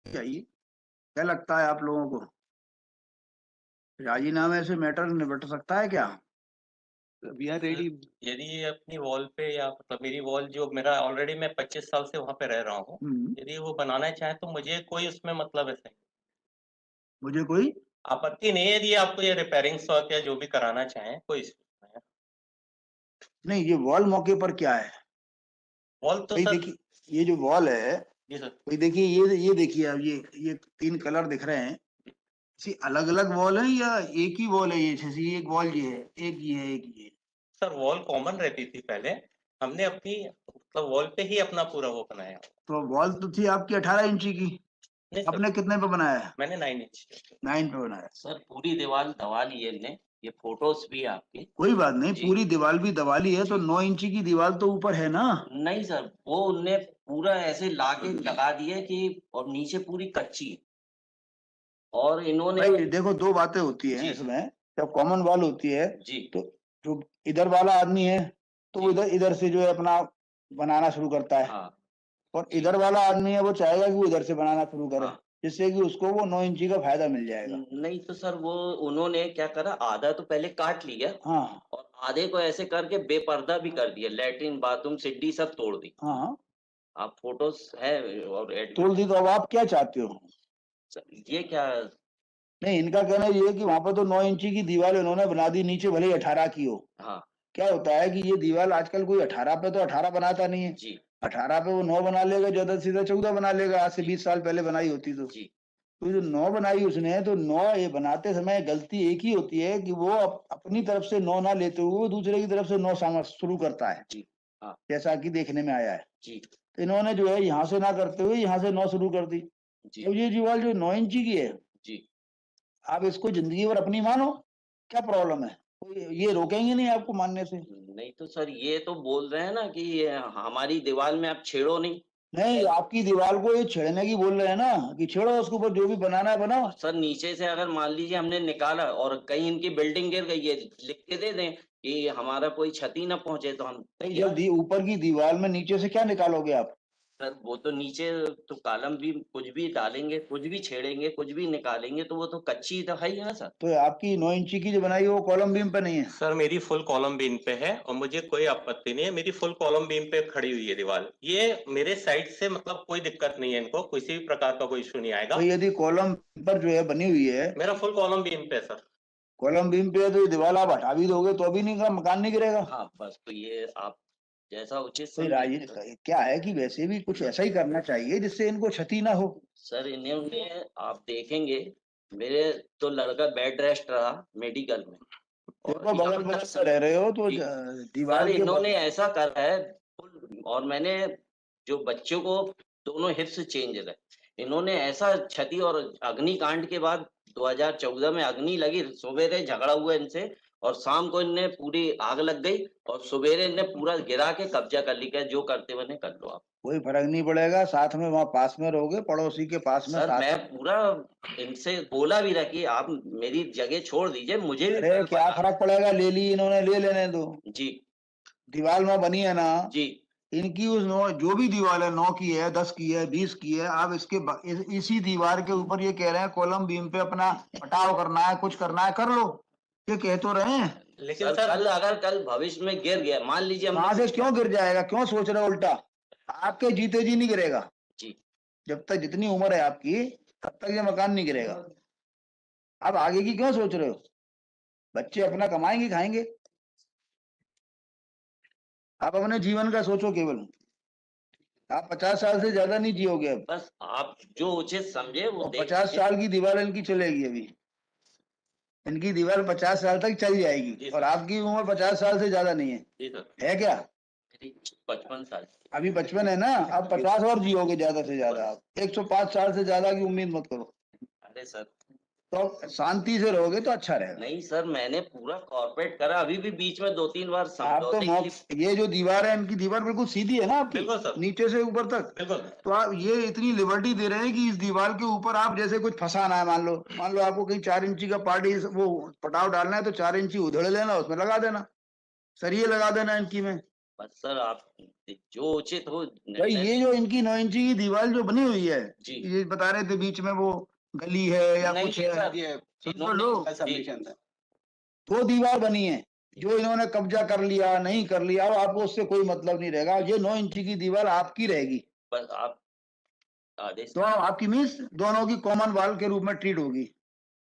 चाहिए। क्या लगता है आप लोगों को, राजीनामे से मैटर निपट सकता है क्या? We are sir, ready. यदि ये अपनी वॉल पे या मतलब मेरी वॉल जो मेरा ऑलरेडी मैं 25 साल से वहाँ पे रह रहा हूँ, यदि वो बनाना चाहें तो मुझे कोई उसमें मतलब ऐसे मुझे कोई आपत्ति नहीं है, यदि आपको ये रिपेयरिंग वर्क या जो भी कराना चाहें, कोई इश्यू नहीं है। नहीं, ये वॉल मौके पर क्या है? वॉल तो भाई सर देखिए, ये जो वॉल है, जी सर, भाई देखिए, ये देखिए, अब ये तीन कलर दिख रहे हैं। इसी अलग अलग वॉल है या एक ही वॉल है? ये जैसे एक वॉल ये है, एक ये है, एक ये है। सर वॉल कॉमन रहती थी पहले, हमने अपनी मतलब वॉल पे ही अपना पूरा वो बनाया। तो वॉल तो थी आपकी 18 इंची की। नहीं सर, आपने कितने पे बनाया है? मैंने 9 इंच 9 पे बनाया। सर पूरी दीवार दबा ली है इनने, ये फोटोज भी है आपकी। कोई बात नहीं, जी पूरी दीवार भी दबा ली है तो जी 9 इंची की दीवार तो ऊपर है ना। नहीं सर, वो उनने पूरा ऐसे लाके लगा दिया कि, और नीचे पूरी कच्ची है। और इन्होंने भाई देखो, दो बातें होती हैं जी इसमें। जब कॉमन वॉल होती है जी तो जो इधर वाला आदमी है, तो वो जी इधर इधर से जो है अपना बनाना शुरू करता है। हाँ और जी इधर वाला आदमी है, वो चाहेगा कि वो इधर से बनाना शुरू करे, हाँ। जिससे कि उसको वो 9 इंची का फायदा मिल जाएगा। नहीं तो सर, वो उन्होंने क्या करा, आधा तो पहले काट लिया हाँ और आधे को ऐसे करके बेपर्दा भी कर दिया, लेटरिन बाथरूम सीढ़ी सब तोड़ दी। हाँ हाँ। आप फोटोज है और तोड़ दी तो अब आप क्या चाहते हो? ये क्या। नहीं, इनका कहना ये है कि वहां पर तो 9 इंची की दीवार इन्होंने बना दी, नीचे भले ही 18 की हो। हाँ क्या होता है कि ये दीवार आजकल कोई 18 पे तो 18 बनाता नहीं है। जी 18 पे वो 9 बना लेगा, ज्यादा से सीधा 14 बना लेगा, आज से जी 20 साल पहले बनाई होती तो। जी तो जो 9 बनाई उसने, तो 9 ये बनाते समय गलती एक ही होती है कि वो अपनी तरफ से 9 ना लेते हुए वो दूसरे की तरफ से 9 शुरू करता है, जी हाँ जैसा कि देखने में आया है। जी तो इन्होंने जो है यहाँ से ना करते हुए यहाँ से 9 शुरू कर दी। जी अब ये दीवार जो 9 इंची की है, जी आप इसको जिंदगी भर अपनी मानो, क्या प्रॉब्लम है? कोई ये रोकेंगे नहीं आपको मानने से। नहीं तो सर, ये तो बोल रहे हैं ना कि ये हमारी दीवार में आप छेड़ो नहीं। नहीं, आपकी दीवार को ये छेड़ने की बोल रहे हैं ना, कि छेड़ो उसके ऊपर जो भी बनाना है बनाओ। और सर नीचे से अगर मान लीजिए हमने निकाला और कहीं इनकी बिल्डिंग गिर गई है, लिख के दे दें कि हमारा कोई क्षति ना पहुंचे, तो हम नहीं, जब तैयार। ऊपर की दीवार में नीचे से क्या निकालोगे आप? सर वो तो नीचे तो कॉलम भी कुछ भी डालेंगे, कुछ भी छेड़ेंगे, कुछ भी निकालेंगे, तो वो तो कच्ची तो है ही ना सर। तो आपकी 9 इंची की जो बनाई है वो कॉलम बीम पे नहीं है? सर मेरी फुल कॉलम बीम पे है और मुझे कोई आपत्ति नहीं है, मेरी फुल कॉलम बीम पे खड़ी हुई है दीवार, ये मेरे साइड से मतलब कोई दिक्कत नहीं है, इनको किसी भी प्रकार का कोई इशू नहीं आएगा। तो यदि कॉलम पर जो है बनी हुई है, मेरा फुल कॉलम बीम पे है सर। कॉलम बीम पे है, तो ये दीवार आप हटा भी दोगे तो भी नहीं, मकान नहीं गिरेगा। हाँ बस, तो ये आप जैसा उचित भाई समझे। क्या है कि वैसे भी कुछ ऐसा ही करना चाहिए जिससे इनको क्षति ना हो। सर इन्होंने, आप देखेंगे, मेरे तो लड़का बेड रेस्ट रहा मेडिकल में, और देखो, बगल यहाँ बगल तक में रह रहे हो तो जी सर, दीवार के इन्होंने ऐसा करा है और मैंने जो बच्चों को दोनों हिप्स चेंज रहे, इन्होंने ऐसा क्षति, और अग्निकांड के बाद 2014 में अग्नि लगी, सवेरे झगड़ा हुआ इनसे, और शाम को इनने पूरी आग लग गई, और सवेरे इनने पूरा गिरा के कब्जा कर लिया, जो करते बने कर लो आप। कोई फर्क नहीं पड़ेगा, साथ में वहां पास में रहोगे, पड़ोसी के पास में सर साथ। मैं पूरा इनसे बोला भी रहा कि आप मेरी जगह छोड़ दीजिए, मुझे भी अरे कल क्या बता। फर्क पड़ेगा, ले ली इन्होंने, ले लेने दो। जी दीवार में बनी है ना, जी इनकी उस नौ जो भी दीवार है, 9 की है, 10 की है, 20 की है, आप इसी दीवार के ऊपर ये कह रहे हैं कॉलम बीम पे अपना पटाव करना है, कुछ करना है कर लो। ये कह तो रहे हैं। लेकिन सर, सर कल अगर कल भविष्य में गिर गया, मान लीजिए हमने कहां से कुछ क्यों गिर जाएगा? क्यों सोच रहे हो उल्टा? आपके जीते जी नहीं गिरेगा। जी जब तक जितनी उम्र है आपकी, तब तक ये मकान नहीं गिरेगा। आप आगे की क्यों सोच रहे हो? बच्चे अपना कमाएंगे खाएंगे, आप अपने जीवन का सोचो केवल। आप 50 साल से ज्यादा नहीं जियोगे अब। बस आप जो उचित समझे वो और देख 50 साल लीजिए। की दीवार इनकी चलेगी अभी। इनकी दीवार 50 साल तक चल जाएगी, जी और सर, आपकी उम्र 50 साल से ज्यादा नहीं है। जी सर, है क्या? मेरी 55 साल की। अभी 55 है ना, अब 50 और जियोगे ज्यादा से ज्यादा। आप 105 साल से ज्यादा की उम्मीद मत करो। अरे सर, तो शांति से रहोगे तो अच्छा रहेगा। नहीं सर, मैंने पूरा कॉर्पोरेट करा, अभी भी बीच में 2-3 बार आप तो समझौते के लिए। ये जो दीवार है, इनकी दीवार बिल्कुल सीधी है ना आपकी, बिल्कुल सर, नीचे से ऊपर तक। बिल्कुल। तो आप ये इतनी लिबर्टी दे रहे हैं कि इस दीवार के ऊपर आप जैसे कुछ फंसाना है, मान लो आपको कहीं 4 इंची का पार्टी वो पटाव डालना है, तो 4 इंची उधेड़ लेना, उसमें लगा देना, सरिये लगा देना इनकी में। बस सर आप जो उचित हो भाई निर्णय ये जो इनकी 9 इंची की दीवार जो बनी हुई है, जी ये बता रहे थे बीच में वो गली है या नहीं कुछ नहीं है, सर ये सुन तो इन्होंने लो, का सबमिशन था। वो दीवार बनी है जो इन्होंने कब्जा कर लिया नहीं कर लिया, अब आपको उससे कोई मतलब नहीं रहेगा। ये 9 इंची की दीवार आपकी रहेगी, बस आप आदेश तो आपकी मीन्स दोनों की कॉमन वॉल के रूप में ट्रीट होगी।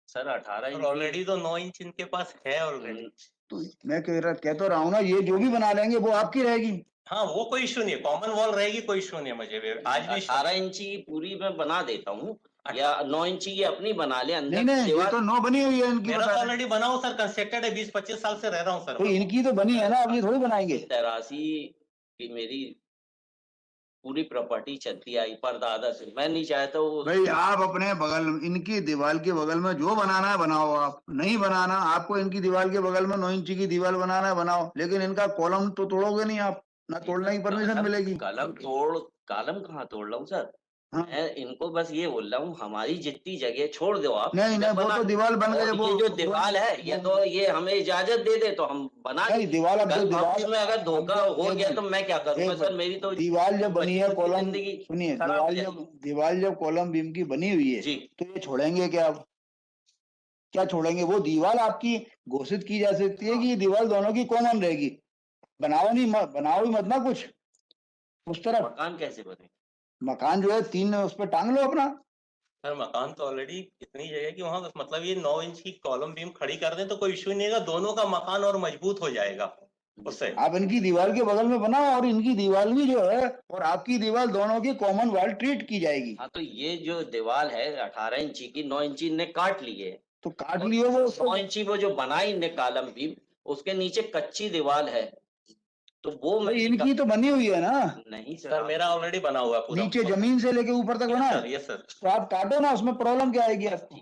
सर 18 और इंच ऑलरेडी तो 9 इंच इनके पास है ऑलरेडी। तो मैं कह तो रहा हूँ ना, ये जो भी बना लेंगे वो आपकी रहेगी। हाँ वो कोई इशू नहीं है, कॉमन वॉल रहेगी, कोई इशू नहीं है मुझे भी, आज भी issue 18 इंची की पूरी मैं बना देता हूँ या 9 इंची की अपनी बना ले नहीं अंदर नहीं, ये दीवार तो 9 बनी हुई है इनकी, मेरा तो बता रहे हैं। ऑलरेडी बना हुआ सर, कंस्ट्रक्टेड है, 20-25 साल से रह रहा हूँ सर। तो इनकी तो बनी है ना, अब ये थोड़ी बनाएंगे। 83 की मेरी पूरी प्रॉपर्टी चलती आई परदादा से, मैं नहीं चाहता वो भाई आप अपने बगल इनकी दीवार के बगल में जो बनाना है बनाओ, आप नहीं बनाना, आपको इनकी दीवार के बगल में 9 इंची की दीवार बनाना है बनाओ, लेकिन इनका कॉलम तो तोड़ोगे नहीं आप, ना तोड़ने की परमिशन मिलेगी। कॉलम कहाँ तोड़ रहा हूँ सर, हाँ। मैं इनको बस ये बोल रहा हूँ हमारी जितनी जगह छोड़ दो आप, नहीं नहीं, वो बना- तो दीवार बन गए, और वो ये जो दीवार है ये तो ये हमें इजाजत दे दे तो हम बना नहीं, देंगे। दीवार अब कल जो दीवार भविष्य में अगर धोखा हो एक गया मिनट, तो मैं क्या करूंगा एक सर, मिनट, मेरी तो दीवार जब बनी है बच्चों की कॉलम, जिंदगी सुनिए, खराब हो दीवार जब कॉलम बीम की बनी हुई है, जी तो ये छोड़ेंगे क्या? अब क्या छोड़ेंगे? वो दीवार आपकी घोषित की जा सकती है कि ये दीवार दोनों की कॉमन रहेगी, बनाओ नहीं बनाओ ही मत ना कुछ उस तरफ। मकान कैसे बने? मकान जो है 3 उस पर टांग लो अपना। सर मकान तो ऑलरेडी इतनी जगह कि वहां मतलब ये 9 इंच की कॉलम बीम खड़ी कर दें तो कोई इश्यू नहीं है, दोनों का मकान और मजबूत हो जाएगा उससे। आप इनकी दीवार के बगल में बनाओ और इनकी दीवार भी जो है और आपकी दीवार दोनों की कॉमन वॉल ट्रीट की जाएगी। हाँ तो ये जो दीवार है 18 इंची की 9 इंची ने काट ली है, तो काट लियो वो 9 इंची वो जो बनाई ने कॉलम बीम उसके नीचे कच्ची दीवार है, तो वो मैं भाई इनकी तो बनी हुई है ना, नहीं सर मेरा ऑलरेडी बना हुआ है पूरा। नीचे जमीन से लेके ऊपर तक बना सर है, ये सर तो आप काटो ना, उसमें प्रॉब्लम क्या आएगी आपको?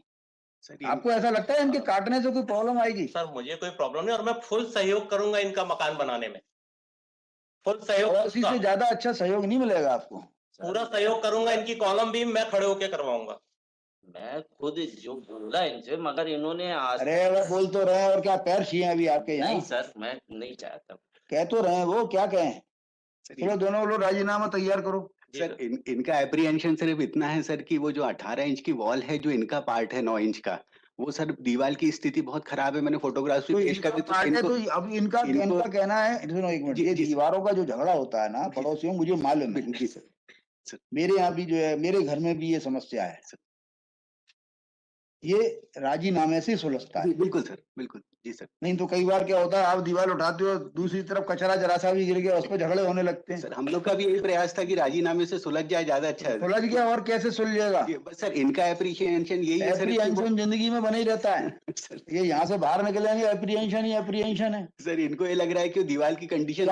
सर आपको ऐसा लगता है इनके काटने से कोई प्रॉब्लम आएगी? सर मुझे कोई प्रॉब्लम नहीं और मैं फुल सहयोग करूंगा इनका मकान बनाने में, फुल सहयोग और इसी से करूंगा, ज्यादा अच्छा सहयोग नहीं मिलेगा आपको। पूरा सहयोग करूंगा, इनकी कॉलम बीम मैं खड़े होके करवाऊंगा। मैं खुद जो बोला इनसे मगर इन्होंने आज अरे वो बोल तो रहे हैं, और क्या पैर छिए अभी आपके यहाँ? नहीं सर मैं नहीं चाहता। कह तो रहे हैं, वो क्या कहें? सर, चलो दोनों लोग राजीनामा तैयार करो। सर इनका एप्रीहेंशन सिर्फ इतना है सर कि वो जो 18 इंच की वॉल है जो इनका पार्ट है 9 इंच का, वो सर दीवार की स्थिति बहुत खराब है, मैंने फोटोग्राफ तो पेश कर दी तो इनको तो अब इनका कहना है, सुनो एक मिनट, जी, ये जी। दीवारों का जो झगड़ा होता है ना जी। पड़ोसियों, मुझे मालूम है। जी सर मेरे यहाँ भी जो है, मेरे घर में भी ये समस्या है, ये राजीनामे से सुलझता है। बिल्कुल सर, बिल्कुल जी सर। नहीं तो कई बार क्या होता है, आप दीवार उठाते हो, दूसरी तरफ कचरा जरा सा भी गिर गया, उस पर झगड़े होने लगते हैं। सर हम लोग का भी यही प्रयास था कि राजीनामे से सुलझ जाए, ज्यादा अच्छा है। सुलझ गया और कैसे सुलझेगा? ये बस सर इनका एप्रीशिएशन यही है सर कि वो- एप्रीहेंशन जिंदगी में बने ही रहता है। सर, ये यहाँ से बाहर निकलेंगे एप्रीहेंशन ही एप्रीहेंशन है। सर इनको ये लग रहा है कि दीवार की कंडीशन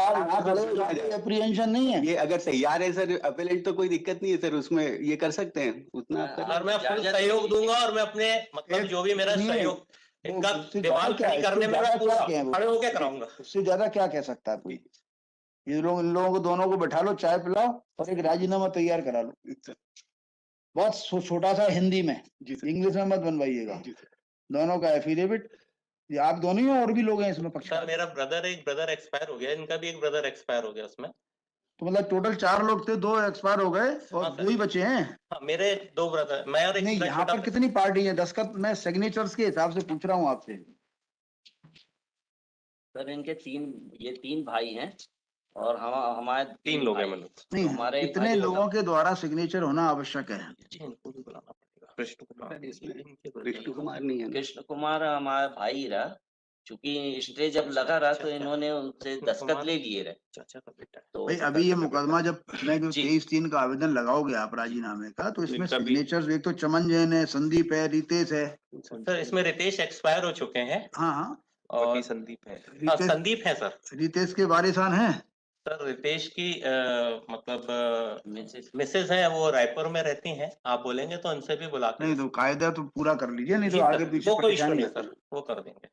एप्रीहेंशन नहीं है। ये अगर तैयार है सर अपेलेंट तो कोई दिक्कत नहीं है सर, उसमें ये कर सकते हैं उतना आप कर और मैं फुल सहयोग दूंगा और मैं अपने मतलब जो भी मेरा नहीं, सहयोग इनका उससे दीवार ज्यादा क्या खड़ी है? करने में उससे मैं पूरा ज्यादा क्या है वो? खड़े होके कराऊंगा। उससे ज्यादा क्या कह सकता है कोई? इन लोगों को दोनों को बैठा लो, चाय पिलाओ और एक राजीनामा तैयार करा लो, बहुत छोटा सा हिंदी में, जी सर। इंग्लिश में मत बनवाइएगा। जी सर। दोनों का एफिडेविट, आप दोनों ही और भी लोग हैं इसमें पक्ष। सर मेरा एक ब्रदर एक्सपायर हो गया, इनका भी एक ब्रदर एक्सपायर हो गया उसमें। तो मतलब टोटल 4 लोग थे, 2 एक्सपायर हो गए और हाँ, सर। 2 ही बचे हैं। हाँ, मेरे 2 ब्रदर, मैं और एक नहीं, मेरा यहाँ छोटा पर कितनी पार्टी है? दस्तखत मैं सिग्नेचर्स के हिसाब से पूछ रहा हूँ आपसे। सर इनके ये 3 भाई हैं और हमारे 3 लोग हैं भाई। मतलब। नहीं, हमारे एक इतने भाई लोगों के द्वारा सिग्नेचर होना आवश्यक है। जी, इनको भी बुलाना पड़ेगा। कृष्ण कुमार, कृष्ण कुमार नहीं है ना? कृष्ण कुमार हमारा भाई रहा, चूंकि स्टे जब लगा रहा तो इन्होंने उनसे दस्तखत ले लिए रहे। चाचा का बेटा है। तो भाई अभी ये मुकदमा जब मैं जो जी। 23/3 का आवेदन लगाओगे आप राजीनामे का, तो इसमें इनका भी- सिग्नेचर्स एक तो चमन जैन है, संदीप है, रितेश है। सर इसमें रितेश एक्सपायर हो चुके हैं हाँ हाँ, और संदीप है। हाँ, रितेश- संदीप है सर। रितेश के वारिसान हैं। सर रितेश की मतलब मिसेस मिसेज है, वो रायपुर में रहती हैं, आप बोलेंगे तो उनसे भी बुला के नहीं तो कायदा तो पूरा कर लीजिए, नहीं जी तो सर, आगे पीछे वो कोई इशू परेशानी नहीं है। सर, वो कर देंगे।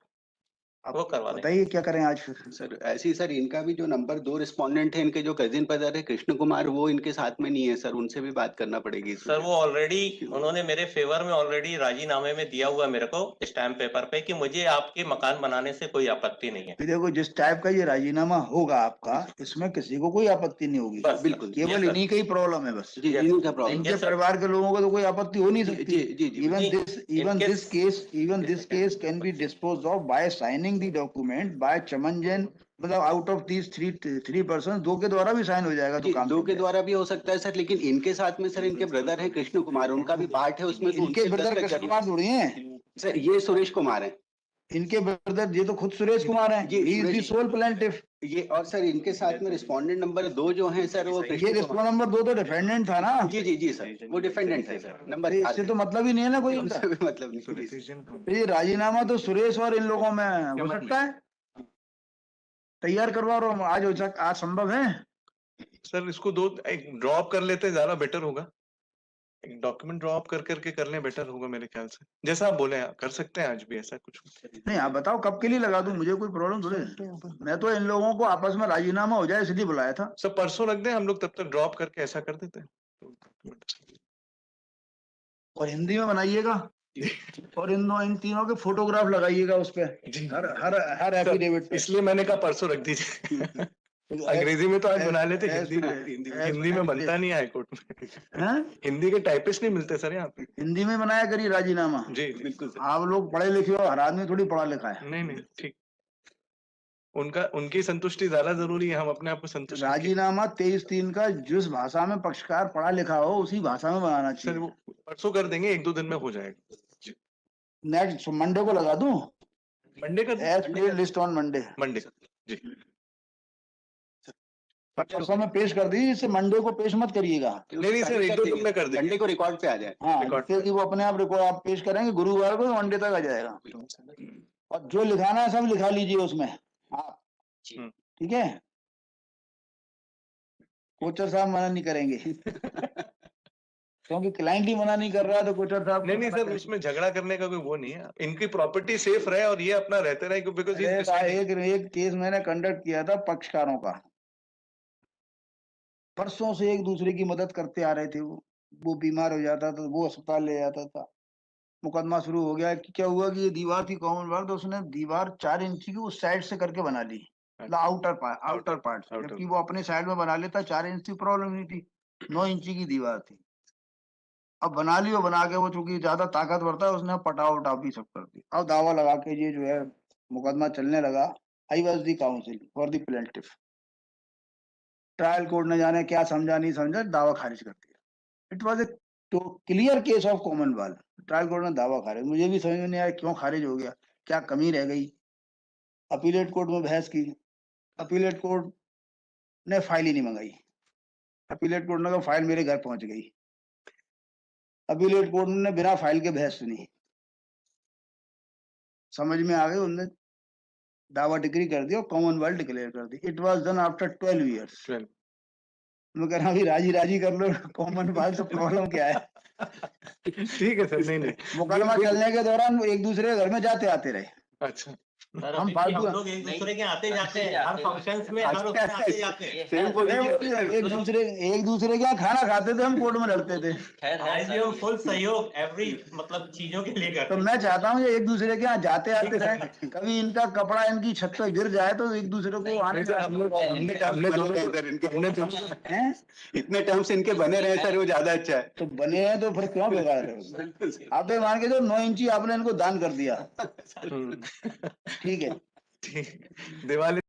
वो करवा देंगे। बताइए क्या करें आज फिर। सर ऐसे ही सर इनका भी जो नंबर 2 रिस्पोंडेंट है, इनके जो कजिन ब्रदर है कृष्ण कुमार, वो इनके साथ में नहीं है सर, उनसे भी बात करना पड़ेगी इस सर वजह वो ऑलरेडी उन्होंने मेरे फेवर में ऑलरेडी राजीनामे में दिया हुआ है मेरे को स्टैम्प पेपर पे कि मुझे आपके मकान बनाने से कोई आपत्ति नहीं है। फिर देखो जिस टाइप का ये राजीनामा होगा आपका, इसमें किसी को कोई आपत्ति नहीं होगी, बस बिल्कुल। Yes, केवल sir. इन्हीं का ही प्रॉब्लम है बस। जी, Yes. इनका प्रॉब्लम। इनके Yes, sir. परिवार के लोगों को तो कोई आपत्ति हो नहीं जी, सकती। जी, जी। Even इनके- this case can be disposed of by signing the document by Chamanjan, मतलब out of these three person, दो के द्वारा भी साइन हो जाएगा तो जी, काम 2 चल के जाएगा। द्वारा भी हो सकता है सर, लेकिन इनके साथ में सर इनके ब्रदर हैं कृष्ण कुमार, उनका भी पार्ट है उसमें, तो इनके उनसे ब्रदर दस्तखत कृष्ण करना- कुमार थोड़ी हैं, सर ये सुरेश कुमार है, इनके ब्रदर ये तो खुद सुरेश कुमार हैं, जी, he is the Suresh- sole plaintiff. ये और सर इनके साथ में रिस्पोंडेंट नंबर 2 जो हैं सर, वो ये कृष्ण कुमार। रिस्पोंड नंबर 2 तो डिफेंडेंट था ना, जी, जी, जी सर, वो डिफेंडेंट है सर, नंबर तो 4 इससे तो मतलब ही नहीं है ना कोई इनका। उससे भी मतलब नहीं। तो ये राजीनामा तो सुरेश और इन लोगों में हो सकता है, तैयार करवा रहा हूँ आज, हो सकता आज संभव है। सर इसको दो एक ड्रॉप कर लेते ज्यादा बेटर होगा, एक डॉक्यूमेंट ड्रॉप कर करके कर लें, बेटर होगा मेरे ख्याल से, जैसा आप बोले कर सकते हैं आज भी ऐसा कुछ। नहीं आप बताओ कब के लिए लगा दूं, मुझे कोई प्रॉब्लम थोड़ी है। मैं तो इन लोगों को आपस में राजीनामा हो जाए इसलिए बुलाया था। सब परसों रख दें हम लोग, तब तक ड्रॉप करके ऐसा कर देते हैं। और हिंदी में बनाइएगा और इन तीनों के फोटोग्राफ लगाइएगा उस पे, जी। हर हर हर एफिडेविट पे। इसलिए मैंने कहा परसों रख दीजिए। अंग्रेजी में तो आज बना लेते, हिंदी में बनता नहीं है हाईकोर्ट में। हैं? हिंदी के टाइपिस्ट नहीं मिलते सर यहाँ पे। हिंदी में बनाया करिए राजीनामा। जी बिल्कुल सर। आप लोग पढ़े लिखे हो, हर आदमी थोड़ी पढ़ा लिखा है। नहीं नहीं ठीक, उनकी संतुष्टि ज्यादा जरूरी है, हम अपने आप को संतुष्ट। राजीनामा 23/3 का जिस भाषा में पक्षकार पढ़ा लिखा हो उसी भाषा में बनाना सर चाहिए। वो परसों कर देंगे, 1-2 दिन में हो जाएगा। नेक्स्ट मंडे को लगा दूं, मंडे का लिस्ट ऑन मंडे। मंडे जी। परसों में पेश कर दीजिए, इससे मंडे को पेश मत करिएगा। नहीं सर 1-2 दिन में कर देंगे। मंडे को रिकॉर्ड पे आ जाए। हाँ, रिकॉर्ड फिर वो अपने आप रिकॉर्ड आप पेश करेंगे, गुरुवार को मंडे तक आ जाएगा। और जो लिखाना है सब लिखा लीजिए उसमें आप, जी। ठीक है। कोचर साहब मना नहीं करेंगे क्योंकि क्लाइंट ही मना नहीं कर रहा है तो कोचर साहब नहीं सर उसमें झगड़ा करने का कोई वो नहीं है, इनकी प्रॉपर्टी सेफ रहे और ये अपना रहते रहे, बिकॉज एक केस मैंने कंडक्ट किया था पक्षकारों का, परसों से एक दूसरे की मदद करते आ रहे थे। वो बीमार हो जाता था वो अस्पताल ले जाता था, मुकदमा शुरू हो गया कि क्या हुआ कि ये दीवार थी कॉमनवेल्थ, तो उसने दीवार 4 इंची की उस साइड से करके बना ली, आउटर पार्ट, जबकि वो अपने साइड में बना लेता, 4 इंच की प्रॉब्लम नहीं थी, 9 इंची की दीवार थी। अब बना ली, बना के वो चूंकि ज्यादा ताकतवर था, उसने पटाव उटाव भी सब कर दी। अब दावा लगा के ये जो है मुकदमा चलने लगा। I was the council for the plaintiff. Trial court ने जाने क्या समझा नहीं समझा, दावा खारिज कर दिया। इट वॉज ए तो clear case of Commonwealth, trial court ने दावा खारिज। मुझे भी समझ में नहीं आया क्यों खारिज हो गया, क्या कमी रह गई। अपीलेट कोर्ट में बहस की, अपीलेट कोर्ट ने फाइल ही नहीं मंगाई। अपीलेट कोर्ट ने कहा फाइल मेरे घर पहुंच गई। अपीलेट कोर्ट ने बिना फाइल के बहस सुनी, समझ में आ गई, उन्होंने दावा डिक्री कर दी और कॉमनवेल्थ डिक्लेयर कर दी। It was done after 12 years। मैं कह रहा हूँ अभी राजी कर लो, कॉमनवेल्थ तो प्रॉब्लम क्या है। ठीक है सर। नहीं मुकदमा चलने के दौरान वो एक दूसरे के घर में जाते आते रहे। अच्छा हम फालतू लोग एक दूसरे के आते जाते हैं, हर फंक्शंस में हर उसमें आते जाते हैं। एक दूसरे के यहाँ खाना खाते थे, हम कोर्ट में लड़ते थे। खैर है आज भी हम फुल सहयोग एवरी मतलब चीजों के लिए करते तो हैं। मैं चाहता हूँ ये एक दूसरे के यहाँ जाते आते रहे, कभी इनका कपड़ा इनकी छत पे गिर जाए तो एक दूसरे को आने सर हमने दोनों हैं। इतने टर्म्स इनके बने रहे सर, वो ज्यादा अच्छा है। तो बने हैं तो फिर क्यों बेकार है। आप तो मान के जो 9 इंची आपने इनको दान कर दिया, ठीक है। दिवाली